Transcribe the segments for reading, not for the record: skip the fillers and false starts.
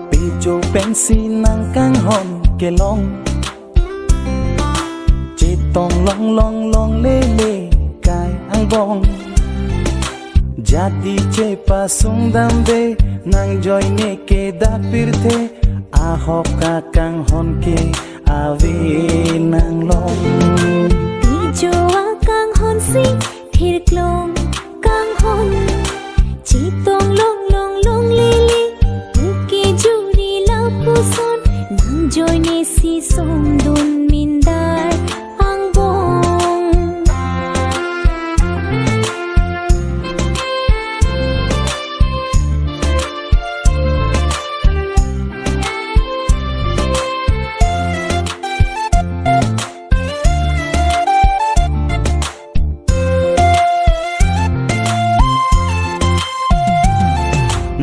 ปีจูเป็นสีนางกังหอนเกลองจิตต้องลองเล่กายอังบองjadi cepa sungdambe nang joy ne ke da pirte ahok kakang hon ke ave nang long pi jo akang hon si thir klong kang hon chi tong long le pu ke juri la pu son nang joy ne si som dun min dar ang bong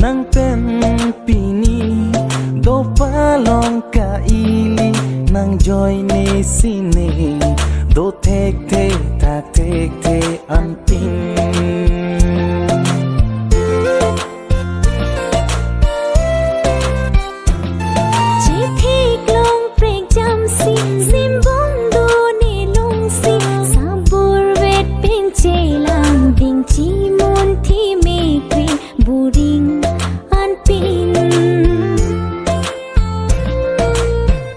nang pen pini do palong ka ili nang joy ne sine do thek the an pin chi thik long prek jam si sim bong do ne long si sabur vet pen che lang ding chi mon thi me kri buring an pin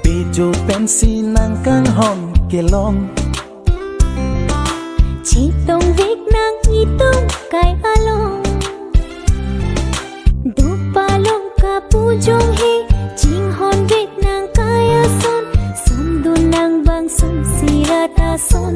pi jo pen si nang kang hon ke long chi tong vek nang i tung kai along do palong ka pu jong he ching hon vek nang kaya son som du nang bang som sirata son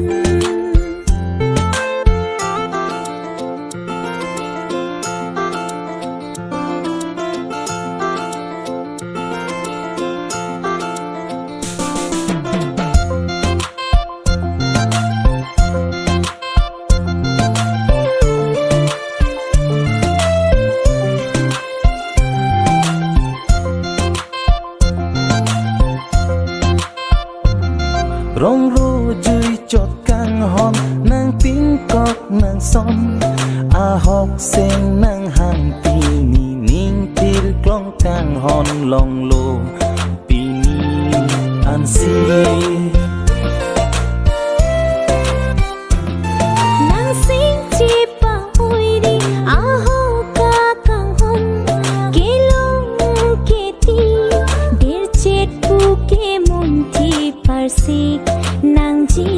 rong ru jui chot kang hon nang ping kok nang som a hok seng nang hang pi ni ning tir klong kang hon long lo pi ni an si nang sing chi pa oi di a ho ka kang hon ke long ke ti der chet pu ke mon thi par sik nang ji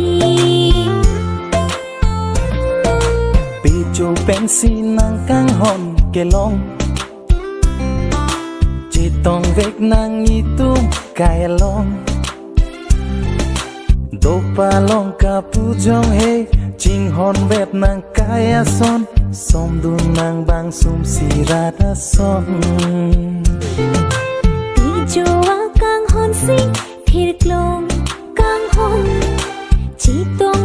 pi chu pen si nang kang hon ke long chỉ tong vek nang i tu kai long do pa long ka pu jong he ching hon vet nang kai a son som du nang bang sum si ra da son pi jo a kang hon si thir klong kang hon chi to